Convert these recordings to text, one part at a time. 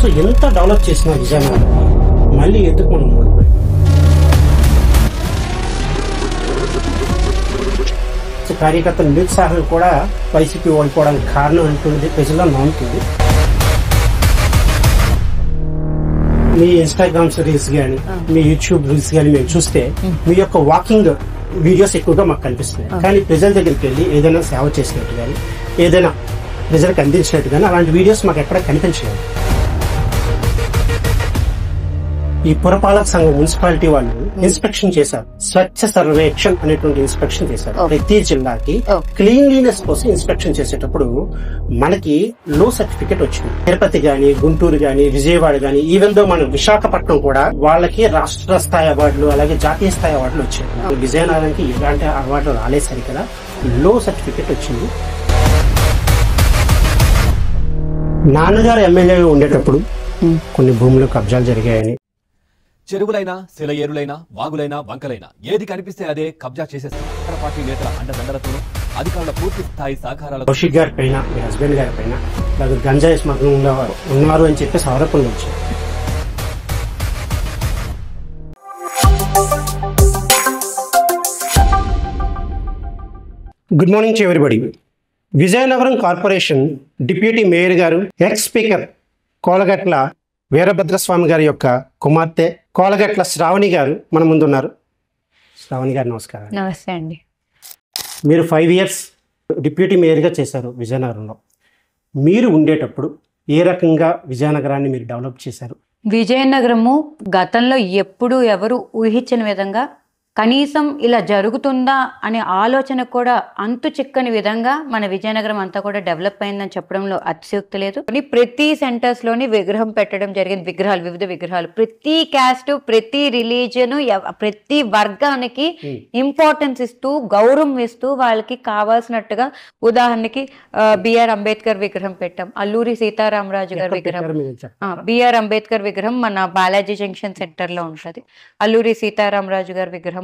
So ఎంత develop చేసిన విజయనగరం మళ్ళీ ఎందుకు మనం ఓడిపోయాం? సో కార్యకర్తల నిరుత్సాహం కూడా వైసీపీ ఓడిపోవడానికి కారణం అంటుంది ప్రజల్లో నమ్ముతుంది. మీ ఇన్స్టాగ్రామ్స్ రీల్స్ కానీ మీ యూట్యూబ్ రీల్స్ కానీ మేము చూస్తే మీ యొక్క వాకింగ్ వీడియోస్ ఎక్కువగా మాకు కనిపిస్తున్నాయి. కానీ ప్రజల దగ్గరికి వెళ్ళి ఏదైనా సేవ చేసినట్టు కానీ ఏదైనా ప్రజలకు అందించినట్టు కానీ అలాంటి వీడియోస్ మాకు ఎక్కడ కనిపించలేదు. ఈ పురపాలక సంఘం మున్సిపాలిటీ వాళ్ళు ఇన్స్పెక్షన్ చేశారు. స్వచ్ఛ సర్వేక్షణ్ అనేటువంటి ఇన్స్పెక్షన్ చేశారు. ప్రతి జిల్లాకి క్లీన్లీనెస్ కోసం ఇన్స్పెక్షన్ చేసేటప్పుడు మనకి లో సర్టిఫికేట్ వచ్చింది. తిరుపతి గాని, గుంటూరు గాని, విజయవాడ గాని, ఈవెన్ దో మనం విశాఖపట్నం కూడా వాళ్ళకి రాష్ట్ర స్థాయి అవార్డులు అలాగే జాతీయ స్థాయి అవార్డులు వచ్చాయి. విజయనగరానికి ఇలాంటి అవార్డులు రాలేసరి కదా లో సర్టిఫికేట్ వచ్చింది. నాన్నగారు ఎమ్మెల్యేగా ఉండేటప్పుడు కొన్ని భూములు కబ్జాలు జరిగాయని, చెరువులైనా సెలయేరులైనా వాగులైనా వంకలైనా ఏది కనిపిస్తే అదే కబ్జా చేసేస్తారు. ఇతర పార్టీ నేతల అండదండలతోనూ అధికారుల పూర్తి స్థాయి సహకారాలతో కౌశిక్ గారి పైన, మీ హస్బెండ్ గారి పైన అలాగే గంజాయి స్మగ్లింగ్లో ఉన్నారు అని చెప్పేసి ఆరోపణలు వచ్చాయి. Good morning to everybody. Vizianagaram corporation deputy mayor గారు, ఎక్స్ స్పీకర్ కోలగట్ల వీరభద్రస్వామి గారి యొక్క కుమార్తె కోలగట్ల శ్రావణి గారు మన ముందున్నారు. శ్రావణి గారు నమస్కారం. నమస్తే అండి. మీరు 5 years డిప్యూటీ మేయర్గా చేశారు విజయనగరంలో. మీరు ఉండేటప్పుడు ఏ రకంగా విజయనగరాన్ని మీరు డెవలప్ చేశారు? విజయనగరము గతంలో ఎప్పుడు ఎవరు ఊహించిన విధంగా, కనీసం ఇలా జరుగుతుందా అనే ఆలోచన కూడా అంతు చిక్కని విధంగా మన విజయనగరం అంతా కూడా డెవలప్ అయిందని చెప్పడంలో అతిశయోక్తి లేదు. ప్రతి సెంటర్స్ లోని విగ్రహం పెట్టడం జరిగింది. విగ్రహాలు, వివిధ విగ్రహాలు, ప్రతి క్యాస్ట్, ప్రతి రిలీజియన్, ప్రతి వర్గానికి ఇంపార్టెన్స్ ఇస్తూ గౌరవం ఇస్తూ వాళ్ళకి కావాల్సినట్టుగా, ఉదాహరణకి బిఆర్ అంబేద్కర్ విగ్రహం పెట్టాం, అల్లూరి సీతారామరాజు గారి విగ్రహం, బిఆర్ అంబేద్కర్ విగ్రహం మన బాలాజీ జంక్షన్ సెంటర్ లో ఉంటది. అల్లూరి సీతారామరాజు గారి విగ్రహము,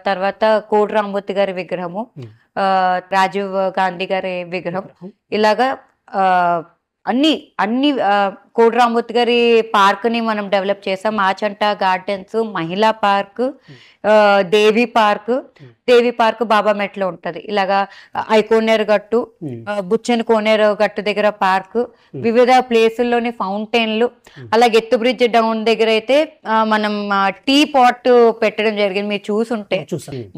తర్వాత కోడి రామ్మూర్తి గారి విగ్రహము, రాజీవ్ గాంధీ గారి విగ్రహం, ఇలాగా అన్ని కోడి రామ్మూర్తి గారి పార్క్ ని మనం డెవలప్ చేసాం. ఆచంట గార్డెన్స్, మహిళా పార్క్, దేవి పార్క్ బాబా మెట్లో ఉంటది. ఇలాగా ఐకోనేరు గట్టు, బుచ్చన్ కోనేరు గట్టు దగ్గర పార్క్, వివిధ ప్లేసుల్లోని ఫౌంటైన్లు, అలాగే ఎత్తు బ్రిడ్జ్ డౌన్ దగ్గర అయితే మనం టీ పాట్ పెట్టడం జరిగింది. మీరు చూసుంటే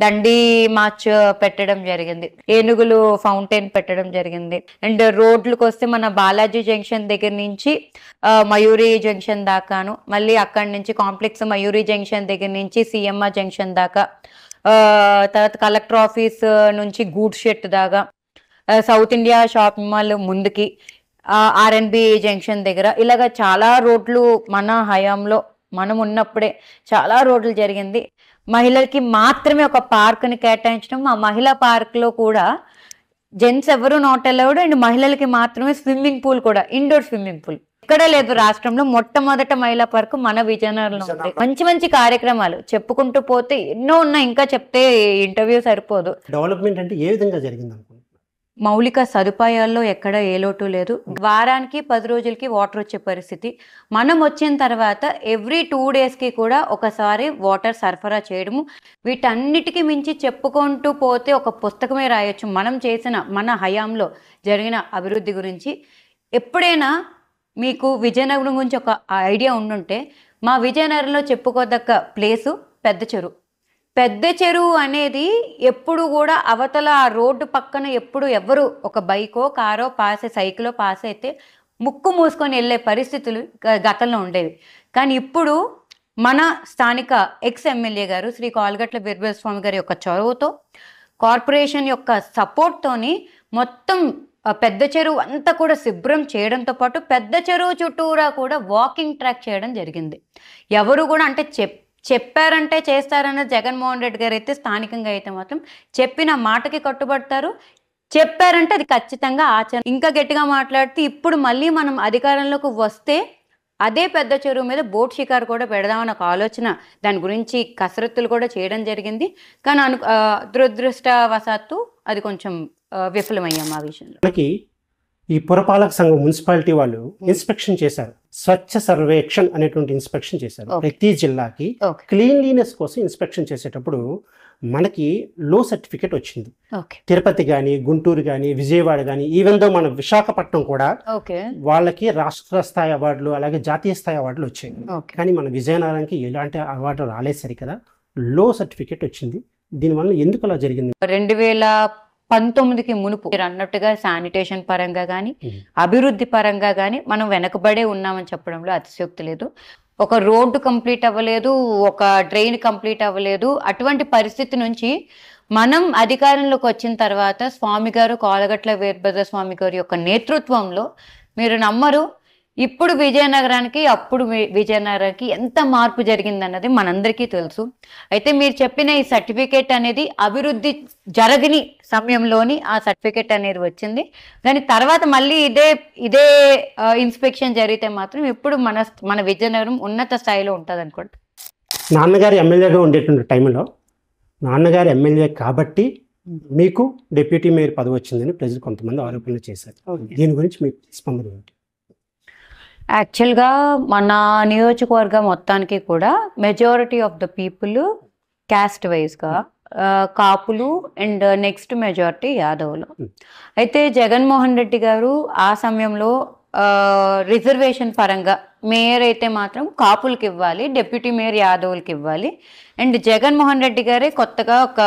దండి మార్చ్ పెట్టడం జరిగింది, ఏనుగులు ఫౌంటైన్ పెట్టడం జరిగింది. అండ్ రోడ్లకు వస్తే మన బాలాజీ జంక్షన్ దగ్గర నుంచి మయూరి జంక్షన్ దాకాను, మళ్ళీ అక్కడి నుంచి కాంప్లెక్స్ మయూరి జంక్షన్ దగ్గర నుంచి సిఎంఆర్ జంక్షన్ దాకా, తర్వాత కలెక్టర్ ఆఫీస్ నుంచి గూడ్ షెట్ దాకా, సౌత్ ఇండియా షాపింగ్ మాల్ ముందుకి, ఆర్ఎన్బి జంక్షన్ దగ్గర, ఇలాగ చాలా రోడ్లు మన హయాంలో మనం ఉన్నప్పుడే చాలా రోడ్లు జరిగింది. మహిళలకి మాత్రమే ఒక పార్క్ని కేటాయించడం, ఆ మహిళా పార్క్లో కూడా జెంట్స్ ఎవరు నాట్ అలౌడ్, అండ్ మహిళలకి మాత్రమే స్విమ్మింగ్ పూల్ కూడా, ఇండోర్ స్విమ్మింగ్ పూల్ ఎక్కడ లేదు రాష్ట్రంలో. మొట్టమొదట మహిళా పార్క్ మన విజయనగరంలో ఉంది. మంచి మంచి కార్యక్రమాలు చెప్పుకుంటూ పోతే ఎన్నో ఉన్నాయి, ఇంకా చెప్తే ఇంటర్వ్యూ సరిపోదు. డెవలప్మెంట్ అంటే ఏ విధంగా జరిగింది అనుకుంటున్నారు? మౌలిక సదుపాయాల్లో ఎక్కడ ఏ లోటు లేదు. వారానికి 10 రోజులకి వాటర్ వచ్చే పరిస్థితి. మనం వచ్చిన తర్వాత ఎవ్రీ 2 daysకి కూడా ఒకసారి వాటర్ సరఫరా చేయడము. వీటన్నిటికీ మించి చెప్పుకుంటూ పోతే ఒక పుస్తకమే రాయొచ్చు మనం చేసిన, మన హయాంలో జరిగిన అభివృద్ధి గురించి. ఎప్పుడైనా మీకు విజయనగరం గురించి ఒక ఐడియా ఉండుంటే, మా విజయనగరంలో చెప్పుకోదగ్గ ప్లేసు పెద్ద చెరువు అనేది ఎప్పుడు కూడా అవతల ఆ రోడ్డు పక్కన ఎప్పుడు ఎవరు ఒక బైకో కారో సైకిలో పాస్ అయితే ముక్కు మూసుకొని వెళ్ళే పరిస్థితులు గతంలో ఉండేవి. కానీ ఇప్పుడు మన స్థానిక ఎక్స్ ఎమ్మెల్యే గారు శ్రీ కోలగట్ల వీరభద్రస్వామి గారి యొక్క చొరవతో, కార్పొరేషన్ యొక్క సపోర్ట్తోని మొత్తం పెద్ద చెరువు అంతా కూడా శుభ్రం చేయడంతో పాటు పెద్ద చెరువు చుట్టూరా కూడా వాకింగ్ ట్రాక్ చేయడం జరిగింది. ఎవరు కూడా అంటే చెప్పారంటే చేస్తారన్న జగన్మోహన్ రెడ్డి గారు అయితే స్థానికంగా అయితే మాత్రం చెప్పిన మాటకి కట్టుబడతారు. చెప్పారంటే అది ఖచ్చితంగా ఆచరణ. ఇంకా గట్టిగా మాట్లాడితే ఇప్పుడు మళ్ళీ మనం అధికారంలోకి వస్తే అదే పెద్ద చెరువు మీద బోట్ షికారు కూడా పెడదామని ఒక ఆలోచన, దాని గురించి కసరత్తులు కూడా చేయడం జరిగింది. కానీ దురదృష్టవశాత్తు అది కొంచెం విఫలమయ్యాం ఆ విషయంలో. మనకి ఈ పురపాలక సంఘం మున్సిపాలిటీ వాళ్ళు ఇన్స్పెక్షన్ చేశారు. స్వచ్ఛ సర్వేక్షణ్ అనేటువంటి ఇన్స్పెక్షన్ చేశారు. ప్రతి జిల్లాకి క్లీన్లీనెస్ కోసం ఇన్స్పెక్షన్ చేసేటప్పుడు మనకి లో సర్టిఫికేట్ వచ్చింది. తిరుపతి కానీ, గుంటూరు కానీ, విజయవాడ కానీ, ఈవెన్ దో మన విశాఖపట్నం కూడా వాళ్ళకి రాష్ట్ర స్థాయి అవార్డులు అలాగే జాతీయ స్థాయి అవార్డులు వచ్చాయి. కానీ మన విజయనగరానికి ఎలాంటి అవార్డు రాలేదు సరికదా, లో సర్టిఫికేట్ వచ్చింది. దీనివల్ల ఎందుకు అలా జరిగింది? 2019కి మునుపు మీరు అన్నట్టుగా శానిటేషన్ పరంగా కానీ అభివృద్ధి పరంగా కానీ మనం వెనకబడే ఉన్నామని చెప్పడంలో అతిశయోక్తి లేదు. ఒక రోడ్డు కంప్లీట్ అవ్వలేదు, ఒక డ్రైన్ కంప్లీట్ అవ్వలేదు. అటువంటి పరిస్థితి నుంచి మనం అధికారంలోకి వచ్చిన తర్వాత స్వామి గారు, కోలగట్ల వీరభద్ర స్వామి గారి యొక్క నేతృత్వంలో మీరు నమ్మరు, ఇప్పుడు విజయనగరానికి అప్పుడు విజయనగరానికి ఎంత మార్పు జరిగిందన్నది మనందరికీ తెలుసు. అయితే మీరు చెప్పిన ఈ సర్టిఫికేట్ అనేది అభివృద్ధి జరగని సమయంలోని ఆ సర్టిఫికేట్ అనేది వచ్చింది. కానీ తర్వాత మళ్ళీ ఇదే ఇన్స్పెక్షన్ జరిగితే మాత్రం ఇప్పుడు మన విజయనగరం ఉన్నత స్థాయిలో ఉంటుంది అనుకోండి. నాన్నగారు ఎమ్మెల్యేగా ఉండేటువంటి టైంలో నాన్నగారు ఎమ్మెల్యే కాబట్టి మీకు డిప్యూటీ మేయర్ పదవి వచ్చిందని ప్రజలు కొంతమంది ఆరోపణలు చేశారు. దీని గురించి మీకు స్పందన ఏంటి? యాక్చువల్గా మన నియోజకవర్గం మొత్తానికి కూడా majority of the people caste వైజ్గా కాపులు అండ్ నెక్స్ట్ మెజారిటీ యాదవులు. అయితే జగన్మోహన్ రెడ్డి గారు ఆ సమయంలో రిజర్వేషన్ పరంగా మేయర్ అయితే మాత్రం కాపులకి ఇవ్వాలి, డిప్యూటీ మేయర్ యాదవులకి ఇవ్వాలి. అండ్ జగన్మోహన్ రెడ్డి గారే కొత్తగా ఒక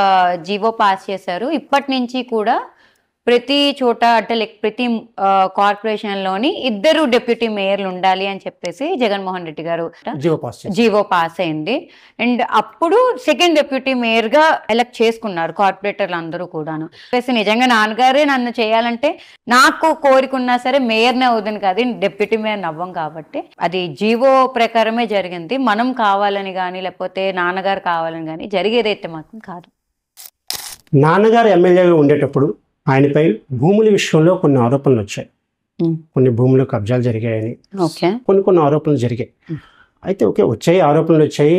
జీవో పాస్ చేశారు. ఇప్పటి నుంచి కూడా ప్రతి చోట అంటే ప్రతి కార్పొరేషన్లోని 2 డిప్యూటీ మేయర్లు ఉండాలి అని చెప్పేసి జగన్మోహన్ రెడ్డి గారు జీవో పాస్ అయింది. అండ్ అప్పుడు సెకండ్ డిప్యూటీ మేయర్గా ఎలక్ట్ చేసుకున్నారు కార్పొరేటర్లు అందరూ కూడాను. నిజంగా నాన్నగారే నన్ను చేయాలంటే నాకు కోరికున్నా సరే మేయర్నే అవుతుంది కాదు, డిప్యూటీ మేయర్ అవ్వం కాబట్టి అది జీవో ప్రకారమే జరిగింది. మనం కావాలని కానీ లేకపోతే నాన్నగారు కావాలని కానీ జరిగేదైతే మాత్రం కాదు. నాన్నగారు ఎమ్మెల్యేగా ఉండేటప్పుడు ఆయనపై భూముల విషయంలో కొన్ని ఆరోపణలు వచ్చాయి. కొన్ని భూములు కబ్జాలు జరిగాయని కొన్ని ఆరోపణలు జరిగాయి. అయితే వచ్చాయి, ఆరోపణలు వచ్చాయి.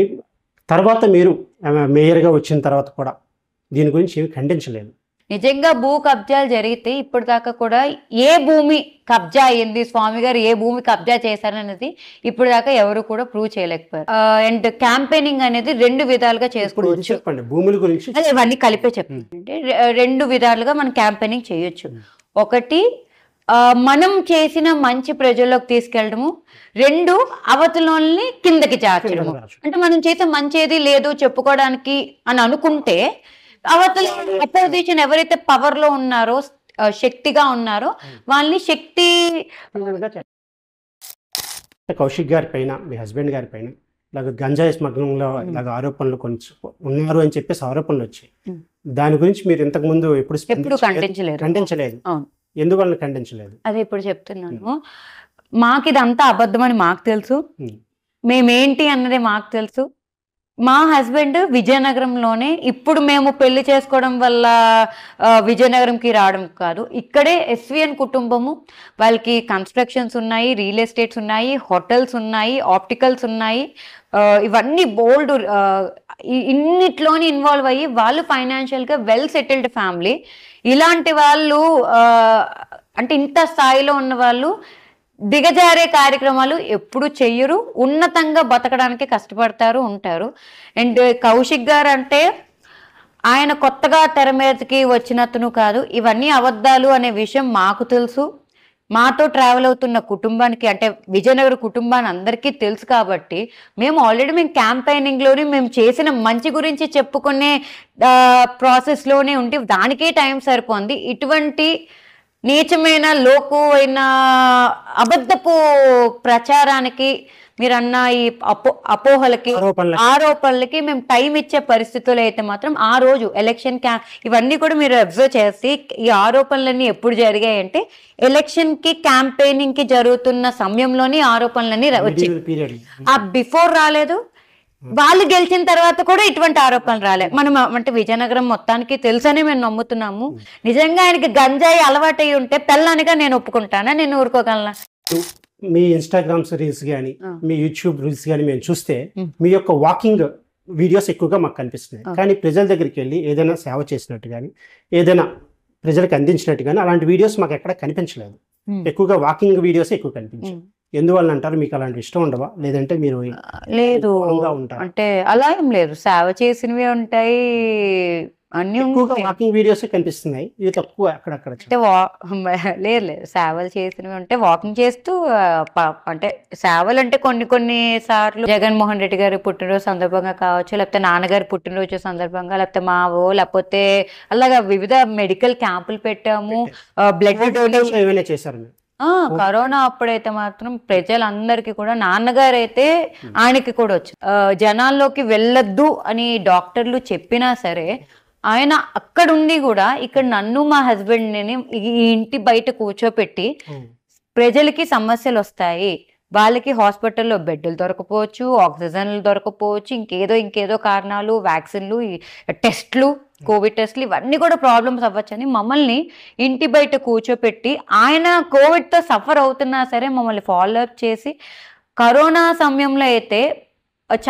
తర్వాత మీరు మేయర్గా వచ్చిన తర్వాత కూడా దీని గురించి ఏమి ఖండించలేదు. నిజంగా భూ కబ్జాలు జరిగితే ఇప్పుడు దాకా కూడా ఏ భూమి కబ్జా అయ్యింది, స్వామి గారు ఏ భూమి కబ్జా చేశారనేది ఇప్పుడు దాకా ఎవరు కూడా ప్రూవ్ చేయలేకపోయారు. అండ్ క్యాంపెయినింగ్ అనేది 2 విధాలుగా చేసుకోవచ్చు. చెప్పండి భూముల గురించి. ఇవన్నీ కలిపే చెప్పండి. 2 విధాలుగా మనం క్యాంపెయినింగ్ చేయొచ్చు. ఒకటి మనం చేసిన మంచి ప్రజల్లోకి తీసుకెళ్ళడము, 2 అవతలని కిందకి చేర్చడము. అంటే మనం చేసే మంచి ఏది లేదు చెప్పుకోవడానికి అని అనుకుంటే అవతల అపోజిషన్ ఎవరైతే పవర్ లో ఉన్నారో, శక్తిగా ఉన్నారో వాళ్ళని శక్తి. కౌశిక్ గారి పైన, మీ హస్బెండ్ గారి పైన ఇలాగ గంజాయి స్మగ్లింగ్లో ఇలాగ ఆరోపణలు కొంచెం ఉన్నారు అని చెప్పేసి ఆరోపణలు వచ్చాయి. దాని గురించి మీరు ఇంతకు ముందు ఎప్పుడు ఖండించలేదు. ఎందువల్ల ఖండించలేదు? అదే ఇప్పుడు చెప్తున్నాను. మాకు ఇదంతా అబద్ధం అని మాకు తెలుసు, మేమేంటి అన్నది మాకు తెలుసు. మా హస్బెండ్ విజయనగరంలోనే, ఇప్పుడు మేము పెళ్లి చేసుకోవడం వల్ల విజయనగరంకి రావడం కాదు, ఇక్కడే ఎస్విఎన్ కుటుంబము, వాళ్ళకి కన్స్ట్రక్షన్స్ ఉన్నాయి, రియల్ ఎస్టేట్స్ ఉన్నాయి, హోటల్స్ ఉన్నాయి, ఆప్టికల్స్ ఉన్నాయి, ఇవన్నీ బోల్డ్ ఇన్నిట్లోని ఇన్వాల్వ్ అయ్యి వాళ్ళు ఫైనాన్షియల్గా వెల్ సెటిల్డ్ ఫ్యామిలీ. ఇలాంటి వాళ్ళు అంటే ఇంత స్థాయిలో ఉన్న వాళ్ళు దిగజారే కార్యక్రమాలు ఎప్పుడు చెయ్యరు, ఉన్నతంగా బతకడానికి కష్టపడతారు ఉంటారు. అండ్ కౌశిక్ గారు అంటే ఆయన కొత్తగా తెర మీదకి వచ్చినతను కాదు, ఇవన్నీ అబద్ధాలు అనే విషయం మాకు తెలుసు. మాతో ట్రావెల్ అవుతున్న కుటుంబానికి అంటే విజయనగర కుటుంబాన్ని అందరికీ తెలుసు. కాబట్టి మేము క్యాంపెయినింగ్లోని మేము చేసిన మంచి గురించి చెప్పుకునే ప్రాసెస్లోనే ఉంటే దానికే టైం సరిపోయింది. ఇటువంటి నీచమైన లోకువైన అబద్ధపు ప్రచారానికి, మీరన్న ఈ అపోహలకి, ఆరోపణలకి మేము టైం ఇచ్చే పరిస్థితులు అయితే మాత్రం ఆ రోజు ఎలక్షన్ ఇవన్నీ కూడా మీరు అబ్జర్వ్ చేసి, ఈ ఆరోపణలన్నీ ఎప్పుడు జరిగాయంటే ఎలక్షన్ కి క్యాంపెయినింగ్ కి జరుగుతున్న సమయంలోని ఆరోపణలన్నీ వచ్చాయి. ఆ బిఫోర్ రాలేదు, వాళ్ళు గెలిచిన తర్వాత కూడా ఇటువంటి ఆరోపణలు రాలేదు. మనం అంటే విజయనగరం మొత్తానికి తెలుసని మేము నమ్ముతున్నాము. నిజంగా ఆయనకి గంజాయి అలవాటై ఉంటే పెళ్ళానిగా నేను ఒప్పుకుంటానా, నేను ఊరుకోగలనా? మీ ఇన్స్టాగ్రామ్ రీల్స్ కానీ మీ యూట్యూబ్ రీల్స్ కానీ మేము చూస్తే మీ యొక్క వాకింగ్ వీడియోస్ ఎక్కువగా మాకు కనిపిస్తున్నాయి. కానీ ప్రజల దగ్గరికి వెళ్ళి ఏదైనా సేవ చేసినట్టు కానీ ఏదైనా ప్రజలకు అందించినట్టు కానీ అలాంటి వీడియోస్ మాకు ఎక్కడ కనిపించలేదు. ఎక్కువగా వాకింగ్ వీడియోస్ ఎక్కువ కనిపించాయి. ఎందువల్ల అంటారు? మీకు అలాంటి ఇష్టం ఉండవా, లేదంటే మీరు లేదు అంటే అలా ఏం లేదు, సేవ చేసినవి ఉంటాయి, అన్ని వాకింగ్ వీడియోస్ కనిపిస్తున్నాయి, ఇవి తక్కువ అక్కడక్కడ. అంటే లేదు సేవలు చేసినవి ఉంటే వాకింగ్ చేస్తూ అంటే సేవలు అంటే కొన్ని సార్లు జగన్మోహన్ రెడ్డి గారి పుట్టినరోజు సందర్భంగా కావచ్చు, లేకపోతే నాన్నగారి పుట్టినరోజు సందర్భంగా, లేకపోతే లేకపోతే అలాగా వివిధ మెడికల్ క్యాంపులు పెట్టాము, బ్లడ్ డొనేషన్ ఏమైనా చేశారు మీరు? కరోనా అప్పుడైతే మాత్రం ప్రజలందరికీ కూడా, నాన్నగారు అయితే ఆయనకి కూడా వచ్చు, జనాల్లోకి వెళ్ళొద్దు అని డాక్టర్లు చెప్పినా సరే ఆయన అక్కడుండి కూడా ఇక్కడ నన్ను మా హస్బెండ్ని ఈ ఇంటి బయట కూర్చోపెట్టి ప్రజలకి సమస్యలు వస్తాయి, వాళ్ళకి హాస్పిటల్లో బెడ్లు దొరకపోవచ్చు, ఆక్సిజన్లు దొరకపోవచ్చు, ఇంకేదో కారణాలు, వ్యాక్సిన్లు, టెస్ట్లు, కోవిడ్ టెస్ట్లు, ఇవన్నీ కూడా ప్రాబ్లమ్స్ అవ్వచ్చని మమ్మల్ని ఇంటి బయట కూర్చోపెట్టి ఆయన కోవిడ్తో సఫర్ అవుతున్నా సరే మమ్మల్ని ఫాలో అప్ చేసి, కరోనా సమయంలో అయితే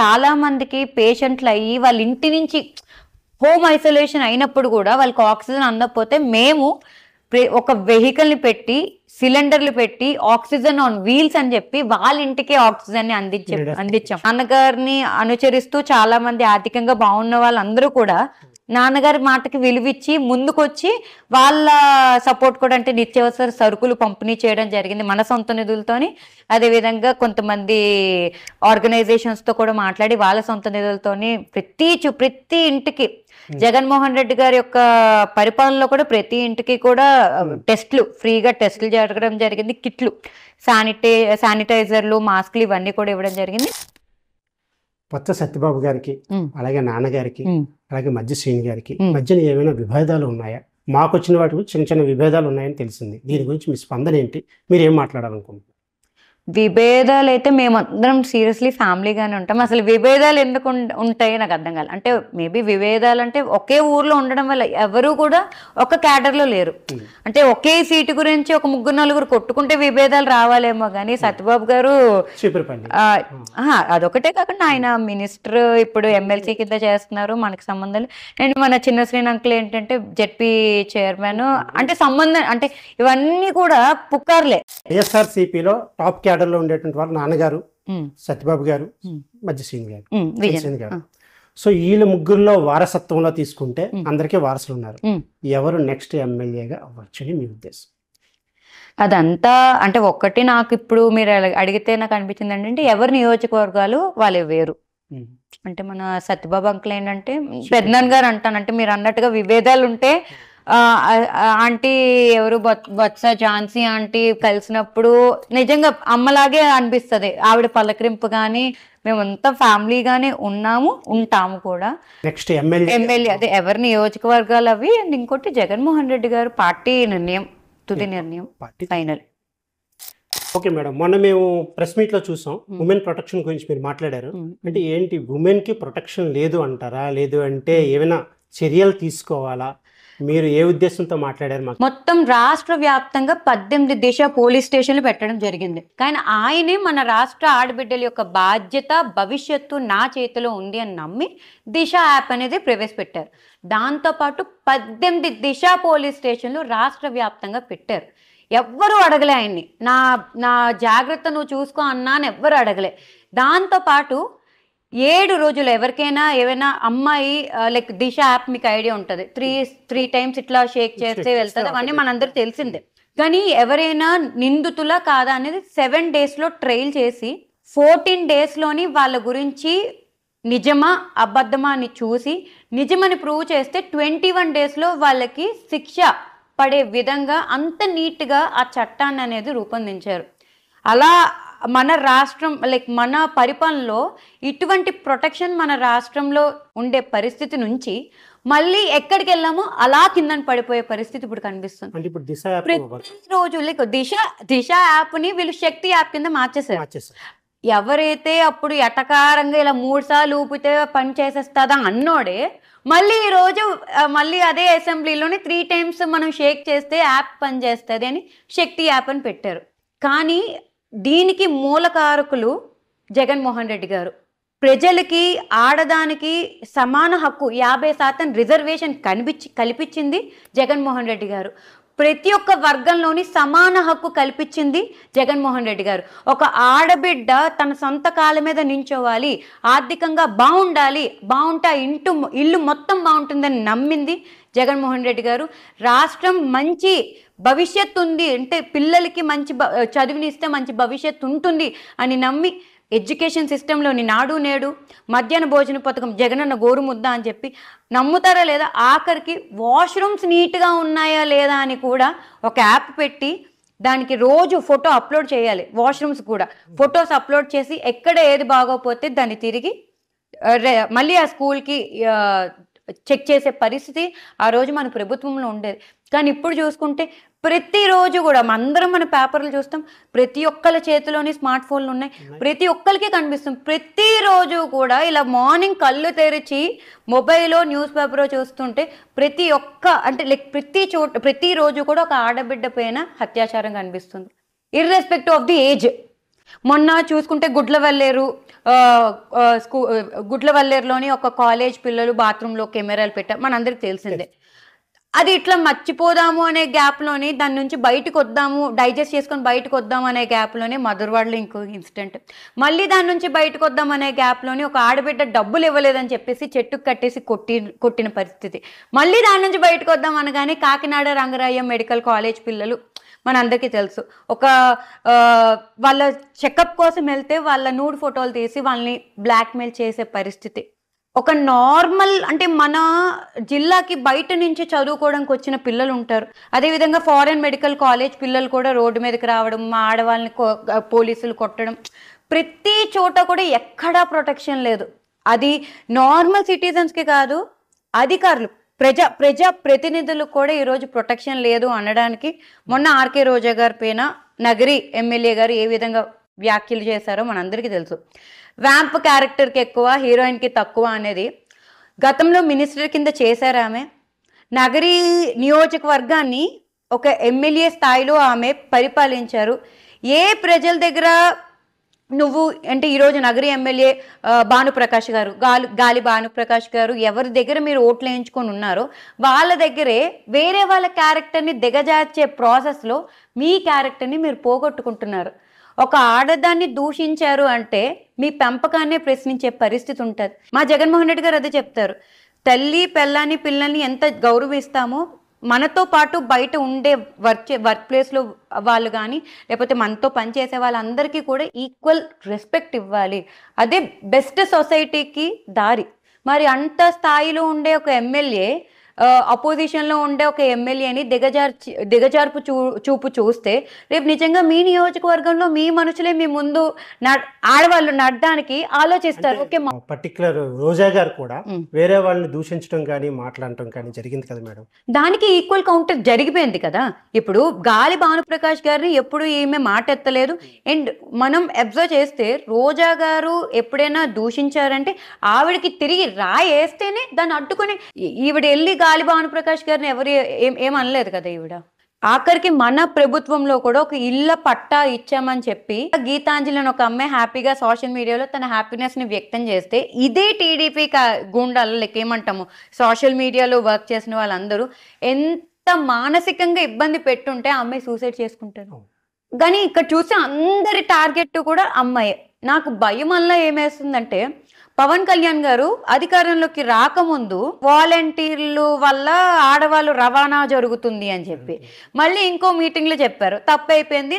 చాలా మందికి పేషెంట్లు అయ్యి వాళ్ళ ఇంటి నుంచి హోమ్ ఐసోలేషన్ అయినప్పుడు కూడా వాళ్ళకి ఆక్సిజన్ అందకపోతే మేము ఒక వెహికల్ని పెట్టి, సిలిండర్లు పెట్టి, ఆక్సిజన్ ఆన్ వీల్స్ అని చెప్పి వాళ్ళ ఇంటికే ఆక్సిజన్ ని అందించాం. నాన్నగారిని అనుచరిస్తూ చాలా మంది ఆర్థికంగా బాగున్న వాళ్ళందరూ కూడా నాన్నగారి మాటకి విలువిచ్చి ముందుకొచ్చి వాళ్ళ సపోర్ట్ కూడా, అంటే నిత్యావసర సరుకులు పంపిణీ చేయడం జరిగింది మన సొంత నిధులతోని. అదేవిధంగా కొంతమంది ఆర్గనైజేషన్స్తో కూడా మాట్లాడి వాళ్ళ సొంత నిధులతోని ప్రతి ఇంటికి, జగన్మోహన్ రెడ్డి గారి యొక్క పరిపాలనలో కూడా ప్రతి ఇంటికి కూడా ఫ్రీగా టెస్టులు జరగడం జరిగింది, కిట్లు, శానిటైజర్లు, మాస్కులు ఇవన్నీ కూడా ఇవ్వడం జరిగింది. కొత్త సత్యబాబు గారికి, అలాగే నాన్నగారికి, అలాగే మధ్య శ్రీని గారికి మధ్యన ఏమైనా విభేదాలు ఉన్నాయా? మాకు వచ్చిన వాటి చిన్న విభేదాలు ఉన్నాయని తెలిసింది. దీని గురించి మీ స్పందన ఏంటి? మీరు ఏం మాట్లాడాలనుకుంటున్నారు? విభేదాలు అయితే మేమందరం సీరియస్లీ ఫ్యామిలీగానే ఉంటాం. అసలు విభేదాలు ఎందుకు ఉంటాయి నాకు అర్థం కాదు. అంటే మేబీ విభేదాలు అంటే ఒకే ఊర్లో ఉండడం వల్ల ఎవరు కూడా ఒక క్యాడర్లో లేరు. అంటే ఒకే సీటు గురించి ఒక 3-4 కొట్టుకుంటే విభేదాలు రావాలేమో కానీ సత్యబాబు గారు అదొకటే కాకుండా ఆయన మినిస్టర్, ఇప్పుడు ఎమ్మెల్సీ కింద చేస్తున్నారు, మనకి సంబంధం. అండ్ మన చిన్న శ్రీని అంకుల్ ఏంటంటే జెడ్పీ చైర్మన్, అంటే సంబంధం, అంటే ఇవన్నీ కూడా పుకార్లే. వైఎస్ఆర్సీపీలో టాప్ క్యాడర్లో ఉండేటువంటి వాళ్ళు నాన్నగారు, సత్యబాబు గారు, మధ్య శ్రీని గారు. సో వీళ్ళ ముగ్గురులో వారసత్వంలో తీసుకుంటే అందరికీ వారసులు ఉన్నారు. ఎవరు నెక్స్ట్ ఎమ్మెల్యేగా అవ్వచ్చని మీ ఉద్దేశం? అదంతా అంటే ఒక్కటి నాకు ఇప్పుడు మీరు అడిగితే నాకు అనిపించింది ఏంటంటే, ఎవరి నియోజకవర్గాలు వాళ్ళే వేరు. అంటే మన సత్యబాబు అంకుల్ ఏంటంటే పెద్దనాన్న గారు అంటానంటే మీరు అన్నట్టుగా విభేదాలు ఉంటే ఆంటీ ఎవరు బొత్స ఝాన్సీ ఆంటీ కలిసినప్పుడు నిజంగా అమ్మలాగే అనిపిస్తుంది. ఆవిడ పలకరింపు కానీ మేమంతా ఫ్యామిలీగానే ఉంటాము కూడా. నెక్స్ట్ ఎమ్మెల్యే అదే ఎవరి నియోజకవర్గాలు అవి. అండ్ ఇంకోటి జగన్మోహన్ రెడ్డి గారు పార్టీ నిర్ణయం, తుది నిర్ణయం, ఫైనల్. ఓకే మేడం, మొన్న మేము ప్రెస్ మీట్ లో చూసాం ఉమెన్ ప్రొటెక్షన్ గురించి మీరు మాట్లాడారు. అంటే ఏంటి, ఉమెన్ కి ప్రొటెక్షన్ లేదు అంటారా? లేదు అంటే ఏమైనా చర్యలు తీసుకోవాలా? మీరు ఏ ఉద్దేశంతో మాట్లాడారు? మొత్తం రాష్ట్ర వ్యాప్తంగా 18 దిశ పోలీస్ స్టేషన్లు పెట్టడం జరిగింది. కానీ ఆయనే మన రాష్ట్ర ఆడబిడ్డల యొక్క బాధ్యత, భవిష్యత్తు నా చేతిలో ఉంది అని నమ్మి దిశ యాప్ అనేది ప్రవేశపెట్టారు. దాంతోపాటు 18 దిశ పోలీస్ స్టేషన్లు రాష్ట్ర వ్యాప్తంగా పెట్టారు. ఎవ్వరూ అడగలే ఆయన్ని, నా జాగ్రత్త నువ్వు చూసుకో అన్నా అని ఎవ్వరు అడగలే. దాంతోపాటు 7 రోజులు ఎవరికైనా ఏమైనా అమ్మాయి లైక్ దిశ యాప్ మీకు ఐడియా ఉంటుంది, 3 టైమ్స్ ఇట్లా షేక్ చేస్తే వెళ్తుంది, అవన్నీ మనందరికి తెలిసిందే. కానీ ఎవరైనా నిందితులా కాదా అనేది 7 డేస్లో ట్రయల్ చేసి 14 డేస్లోని వాళ్ళ గురించి నిజమా అబద్ధమా అని చూసి నిజమని ప్రూవ్ చేస్తే 21 డేస్లో వాళ్ళకి శిక్ష పడే విధంగా అంత నీట్గా ఆ చట్టాన్ని అనేది రూపొందించారు. అలా మన రాష్ట్రం లైక్ మన పరిపాలనలో ఇటువంటి ప్రొటెక్షన్ మన రాష్ట్రంలో ఉండే పరిస్థితి నుంచి మళ్ళీ ఎక్కడికి వెళ్ళామో అలా కిందని పడిపోయే పరిస్థితి ఇప్పుడు కనిపిస్తుంది. ప్రతిరోజు లైక్ దిశ యాప్ని వీళ్ళు శక్తి యాప్ కింద మార్చేశారు. ఎవరైతే అప్పుడు ఎటకారంగా ఇలా 3 సార్లు ఊపితే పని చేసేస్తుందా అన్నోడే మళ్ళీ ఈరోజు మళ్ళీ అదే అసెంబ్లీలోని 3 టైమ్స్ మనం షేక్ చేస్తే యాప్ పని చేస్తుంది అని శక్తి యాప్ అని పెట్టారు. కానీ దీనికి మూలకారకులు జగన్మోహన్ రెడ్డి గారు. ప్రజలకి ఆడదానికి సమాన హక్కు 50% రిజర్వేషన్ కల్పించింది జగన్మోహన్ రెడ్డి గారు. ప్రతి ఒక్క వర్గంలోని సమాన హక్కు కల్పించింది జగన్మోహన్ రెడ్డి గారు. ఒక ఆడబిడ్డ తన సొంత కాళ్ళ మీద నించోవాలి, ఆర్థికంగా బాగుంటే ఇల్లు మొత్తం బాగుంటుందని నమ్మింది జగన్మోహన్ రెడ్డి గారు. రాష్ట్రం మంచి భవిష్యత్తు ఉంది అంటే పిల్లలకి మంచి చదువునిస్తే మంచి భవిష్యత్తు ఉంటుంది అని నమ్మి ఎడ్యుకేషన్ సిస్టంలోని నాడు నేడు, మధ్యాహ్న భోజన పథకం, జగనన్న గోరుముద్ద అని చెప్పి నమ్ముతారా లేదా, ఆఖరికి వాష్రూమ్స్ నీట్గా ఉన్నాయా లేదా అని కూడా ఒక యాప్ పెట్టి దానికి రోజు ఫోటో అప్లోడ్ చేయాలి. వాష్రూమ్స్ కూడా ఫొటోస్ అప్లోడ్ చేసి ఎక్కడ ఏది బాగోపోతే దాన్ని తిరిగి మళ్ళీ ఆ స్కూల్కి చెక్ చేసే పరిస్థితి ఆ రోజు మన ప్రభుత్వంలో ఉండేది. కానీ ఇప్పుడు చూసుకుంటే ప్రతిరోజు కూడా అందరం మన పేపర్లు చూస్తాం, ప్రతి ఒక్కళ్ళ చేతిలోని స్మార్ట్ ఫోన్లు ఉన్నాయి, ప్రతి ఒక్కరికి కనిపిస్తుంది. ప్రతిరోజు కూడా ఇలా మార్నింగ్ కళ్ళు తెరిచి మొబైల్లో న్యూస్ పేపర్ చూస్తుంటే ప్రతిరోజు కూడా ఒక ఆడబిడ్డ పైన అత్యాచారం కనిపిస్తుంది, ఇర్రెస్పెక్టివ్ ఆఫ్ ది ఏజ్. మొన్న చూసుకుంటే గుడ్లవల్లేరులోని ఒక కాలేజ్ పిల్లలు బాత్రూంలో కెమెరాలు పెట్టారు, మనందరికి తెలిసిందే. అది ఇట్లా మర్చిపోదాము అనే గ్యాప్లోని దాని నుంచి బయటకు వద్దాము, డైజెస్ట్ చేసుకొని బయటకు వద్దాము అనే గ్యాప్లోనే మధురవాడలో ఇంకో ఇన్సిడెంట్, మళ్ళీ దాని నుంచి బయటకు వద్దాం అనే గ్యాప్లోని ఒక ఆడబిడ్డ డబ్బులు ఇవ్వలేదని చెప్పేసి చెట్టుకు కట్టేసి కొట్టిన పరిస్థితి. మళ్ళీ దాని నుంచి బయటకు వద్దాం అనగానే కాకినాడ రంగరాయ్య మెడికల్ కాలేజ్ పిల్లలు మనందరికీ తెలుసు, వాళ్ళ చెకప్ కోసం వెళ్తే వాళ్ళ నూడ్ ఫోటోలు తీసి వాళ్ళని బ్లాక్మెయిల్ చేసే పరిస్థితి. ఒక నార్మల్ అంటే మన జిల్లాకి బయట నుంచి చదువుకోవడానికి వచ్చిన పిల్లలు ఉంటారు, అదేవిధంగా ఫారెన్ మెడికల్ కాలేజ్ పిల్లలు కూడా రోడ్డు మీదకి రావడం, మా ఆడవాళ్ళని పోలీసులు కొట్టడం, ప్రతి చోట కూడా ఎక్కడా ప్రొటెక్షన్ లేదు. అది నార్మల్ సిటిజన్స్కి కాదు, అధికారులు ప్రజా ప్రతినిధులకు కూడా ఈరోజు ప్రొటెక్షన్ లేదు అనడానికి మొన్న ఆర్కే రోజా గారి పైన నగరి ఎమ్మెల్యే గారు ఏ విధంగా వ్యాఖ్యలు చేశారో మనందరికీ తెలుసు. వ్యాంప్ క్యారెక్టర్కి ఎక్కువ, హీరోయిన్కి తక్కువ అనేది గతంలో మినిస్టర్ కింద చేశారు ఆమె. నగరి నియోజకవర్గాన్ని ఒక ఎమ్మెల్యే స్థాయిలో ఆమె పరిపాలించారు. ఏ ప్రజల దగ్గర నువ్వు అంటే ఈరోజు నగరి ఎమ్మెల్యే భానుప్రకాష్ గారు, గాలి భానుప్రకాష్ గారు ఎవరి దగ్గర మీరు ఓట్లు వేయించుకొని ఉన్నారో వాళ్ళ దగ్గరే వేరే వాళ్ళ క్యారెక్టర్ని దిగజార్చే ప్రాసెస్లో మీ క్యారెక్టర్ని మీరు పోగొట్టుకుంటున్నారు. ఒక ఆడదాన్ని దూషించారు అంటే మీ పెంపకాన్నే ప్రశ్నించే పరిస్థితి ఉంటుంది. మా జగన్మోహన్ రెడ్డి గారు అదే చెప్తారు, తల్లి పెళ్ళాన్ని పిల్లల్ని ఎంత గౌరవిస్తామో మనతో పాటు బయట ఉండే వర్క్ ప్లేస్లో వాళ్ళు కానీ లేకపోతే మనతో పనిచేసే వాళ్ళందరికీ కూడా ఈక్వల్ రెస్పెక్ట్ ఇవ్వాలి, అదే బెస్ట్ సొసైటీకి దారి. మరి అంత స్థాయిలో ఉండే ఒక ఎమ్మెల్యే అపోజిషన్లో ఉండే ఒక ఎమ్మెల్యేని దిగజార్పు చూపు చూస్తే రేపు నిజంగా మీ నియోజకవర్గంలో మీ మనుషులే మీ ముందు ఆడవాళ్ళు నడడానికి ఆలోచిస్తారు. ఓకే, పర్టికులర్ రోజా గారు కూడా వేరే వాళ్ళని దూషించడం కానీ మాట్లాడటం కానీ జరిగింది కదా మేడం, దానికి ఈక్వల్ కౌంటర్ జరిగిపోయింది కదా. ఇప్పుడు గాలి భానుప్రకాష్ గారిని ఎప్పుడు ఈమె మాట ఎత్తలేదు. అండ్ మనం అబ్జర్వ్ చేస్తే రోజా గారు ఎప్పుడైనా దూషించారంటే ఆవిడకి తిరిగి రాయేస్తేనే దాన్ని అడ్డుకొని, ఈవిడ వెళ్ళి గాలి భానుప్రకాష్ గారిని ఎవరు ఏమనలేదు కదా. ఈవిడ ఆఖరికి మన ప్రభుత్వంలో కూడా ఒక ఇళ్ళ పట్టా ఇచ్చామని చెప్పి గీతాంజలి అని ఒక అమ్మాయి హ్యాపీగా సోషల్ మీడియాలో తన హ్యాపీనెస్ ని వ్యక్తం చేస్తే, ఇదే టీడీపీ గుండాల లెక్క ఏమంటాము సోషల్ మీడియాలో వర్క్ చేసిన వాళ్ళందరూ ఎంత మానసికంగా ఇబ్బంది పెట్టుంటే ఆ అమ్మాయి సూసైడ్ చేసుకుంటారు. కానీ ఇక్కడ చూస్తే అందరి టార్గెట్ కూడా అమ్మాయి. నాకు భయం వల్ల ఏమేస్తుందంటే, పవన్ కళ్యాణ్ గారు అధికారంలోకి రాకముందు వాలంటీర్లు వల్ల ఆడవాళ్ళు రవాణా జరుగుతుంది అని చెప్పి మళ్ళీ ఇంకో మీటింగ్లో చెప్పారు, తప్పైపోయింది,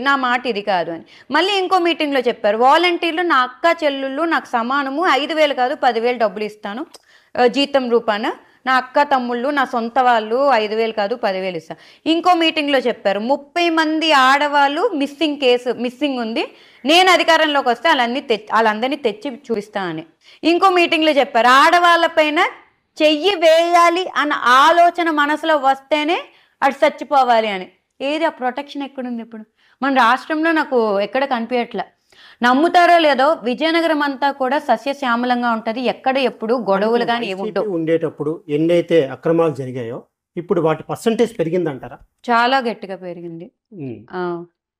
నా మాట ఇది కాదు అని. మళ్ళీ ఇంకో మీటింగ్లో చెప్పారు, వాలంటీర్లు నా అక్క చెల్లుళ్ళు నాకు సమానము, 5,000 కాదు 10,000 డబ్బులు ఇస్తాను జీతం రూపాన, నా అక్క తమ్ముళ్ళు నా సొంత వాళ్ళు 5,000 కాదు 10,000 ఇస్తాను. ఇంకో మీటింగ్లో చెప్పారు 30 మంది ఆడవాళ్ళు మిస్సింగ్ ఉంది, నేను అధికారంలోకి వస్తే వాళ్ళందరినీ తెచ్చి చూపిస్తా అని. ఇంకో మీటింగ్లో చెప్పారు ఆడవాళ్ళపైన చెయ్యి వేయాలి అన్న ఆలోచన మనసులో వస్తేనే అటు చచ్చిపోవాలి అని. ఏది ఆ ప్రొటెక్షన్ ఎక్కడుంది ఇప్పుడు మన రాష్ట్రంలో? నాకు ఎక్కడ కనిపించట్లే. నమ్ముతారో లేదో విజయనగరం అంతా కూడా సస్యశ్యామలంగా ఉంటది, ఎక్కడ ఎప్పుడు గొడవలు కానీ ఏముంటావు. ఉండేటప్పుడు ఎన్నైతే అక్రమాలు జరిగాయో ఇప్పుడు వాటి పర్సంటేజ్ పెరిగిందంటారా? చాలా గట్టిగా పెరిగింది.